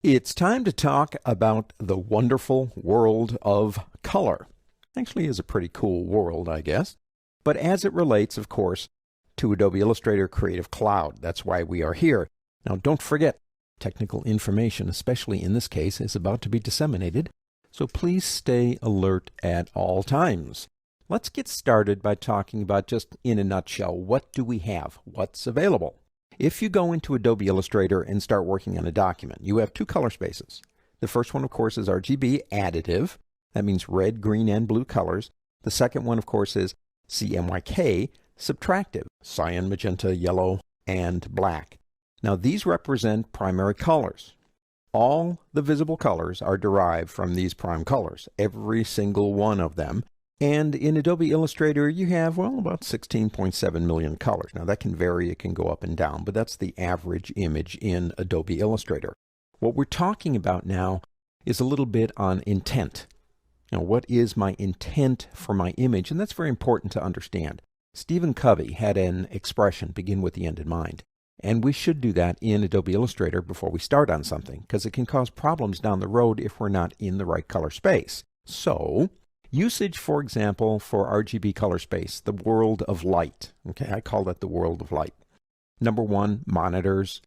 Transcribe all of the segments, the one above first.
It's time to talk about the wonderful world of color. Actually is a pretty cool world, I guess. But as it relates, of course, to Adobe Illustrator Creative Cloud. That's why we are here. Now, don't forget, technical information, especially in this case, is about to be disseminated. So please stay alert at all times. Let's get started by talking about, just in a nutshell, what do we have? What's available? If you go into Adobe Illustrator and start working on a document, you have two color spaces. The first one, of course, is RGB, additive. That means red, green, and blue colors. The second one, of course, is CMYK, subtractive, cyan, magenta, yellow, and black. Now, these represent primary colors. All the visible colors are derived from these prime colors, every single one of them. And in Adobe Illustrator, you have, well, about 16.7 million colors. Now, that can vary. It can go up and down, but that's the average image in Adobe Illustrator. What we're talking about now is a little bit on intent. Now, what is my intent for my image? And that's very important to understand. Stephen Covey had an expression, begin with the end in mind. And we should do that in Adobe Illustrator before we start on something, because it can cause problems down the road if we're not in the right color space. So, usage, for example, for RGB color space, the world of light. Okay, I call that the world of light. Number one, monitors,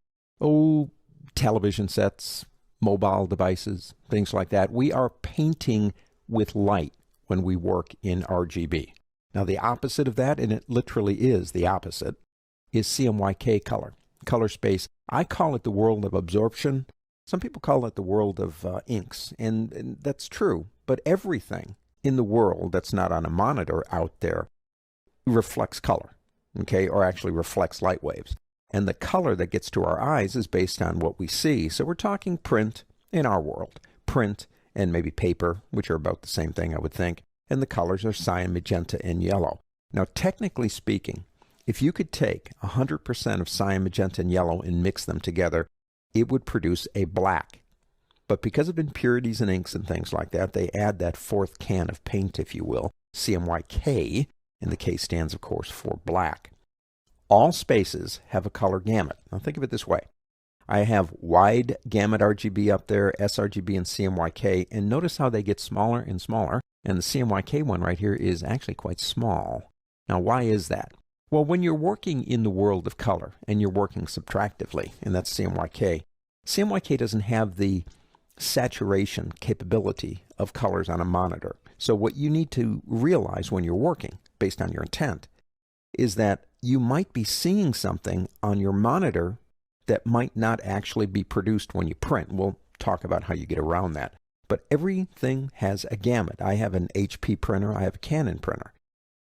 television sets, mobile devices, things like that. We are painting with light when we work in RGB. Now, the opposite of that, and it literally is the opposite, is CMYK color. Color space, I call it the world of absorption. Some people call it the world of inks, and that's true. But everything in the world that's not on a monitor out there reflects color, okay, or actually reflects light waves. And the color that gets to our eyes is based on what we see. So we're talking print in our world, print and maybe paper, which are about the same thing, I would think. And the colors are cyan, magenta, and yellow. Now, technically speaking, if you could take 100% of cyan, magenta, and yellow and mix them together, it would produce a black. But because of impurities in inks and things like that, they add that fourth can of paint, if you will, CMYK, and the K stands, of course, for black. All spaces have a color gamut. Now think of it this way. I have wide gamut RGB up there, sRGB and CMYK, and notice how they get smaller and smaller, and the CMYK one right here is actually quite small. Now, why is that? Well, when you're working in the world of color, and you're working subtractively, and that's CMYK, CMYK doesn't have the saturation capability of colors on a monitor. So what you need to realize when you're working, based on your intent, is that you might be seeing something on your monitor that might not actually be produced when you print. We'll talk about how you get around that. But everything has a gamut. I have an HP printer. I have a Canon printer.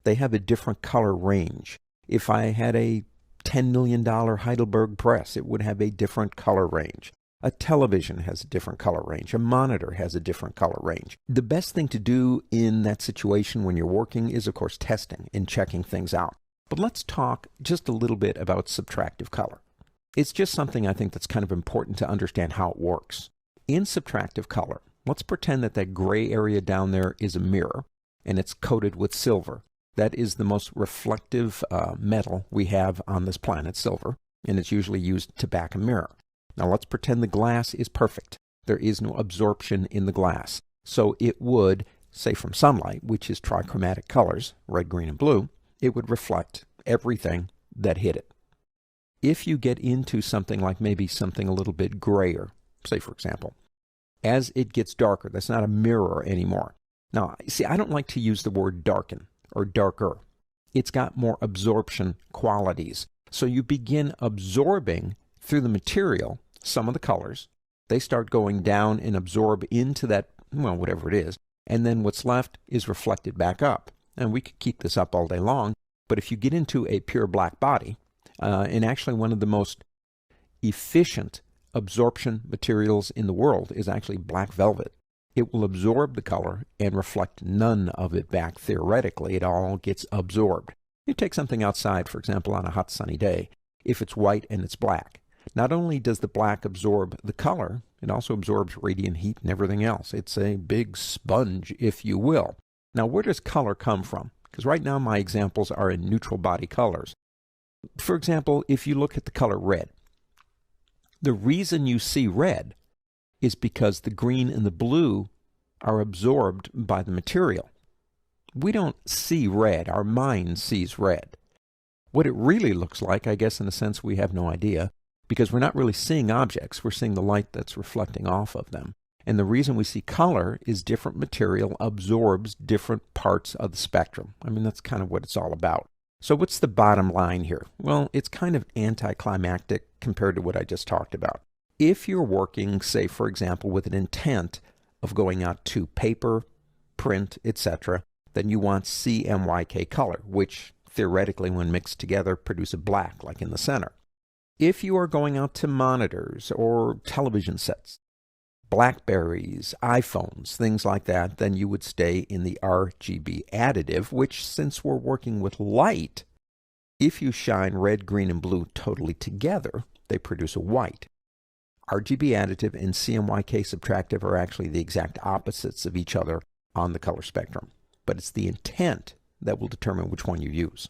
They have a different color range. If I had a $10 million Heidelberg press, it would have a different color range. A television has a different color range. A monitor has a different color range. The best thing to do in that situation when you're working is, of course, testing and checking things out. But let's talk just a little bit about subtractive color. It's just something I think that's kind of important to understand how it works. In subtractive color, let's pretend that that gray area down there is a mirror, and it's coated with silver. That is the most reflective metal we have on this planet, silver, and it's usually used to back a mirror. Now let's pretend the glass is perfect. There is no absorption in the glass. So it would, say from sunlight, which is trichromatic colors, red, green, and blue, it would reflect everything that hit it. If you get into something like maybe something a little bit grayer, say for example, as it gets darker, that's not a mirror anymore. Now, see, I don't like to use the word darken or darker. It's got more absorption qualities. So you begin absorbing through the material some of the colors. They start going down and absorb into that, well, whatever it is. And then what's left is reflected back up. And we could keep this up all day long. But if you get into a pure black body, and actually one of the most efficient absorption materials in the world is actually black velvet. It will absorb the color and reflect none of it back theoretically. It all gets absorbed. You take something outside, for example, on a hot sunny day. If it's white and it's black, not only does the black absorb the color, it also absorbs radiant heat and everything else. It's a big sponge, if you will. Now, where does color come from? Because right now my examples are in neutral body colors. For example, if you look at the color red, the reason you see red is because the green and the blue are absorbed by the material. We don't see red. Our mind sees red. What it really looks like, I guess in a sense we have no idea, because we're not really seeing objects. We're seeing the light that's reflecting off of them. And the reason we see color is different material absorbs different parts of the spectrum. I mean, that's kind of what it's all about. So what's the bottom line here? Well, it's kind of anticlimactic compared to what I just talked about. If you're working, say, for example, with an intent of going out to paper, print, etc., then you want CMYK color, which theoretically, when mixed together, produce a black, like in the center. If you are going out to monitors or television sets, Blackberries, iPhones, things like that, then you would stay in the RGB additive, which, since we're working with light, if you shine red, green, and blue totally together, they produce a white. RGB additive and CMYK subtractive are actually the exact opposites of each other on the color spectrum, but it's the intent that will determine which one you use.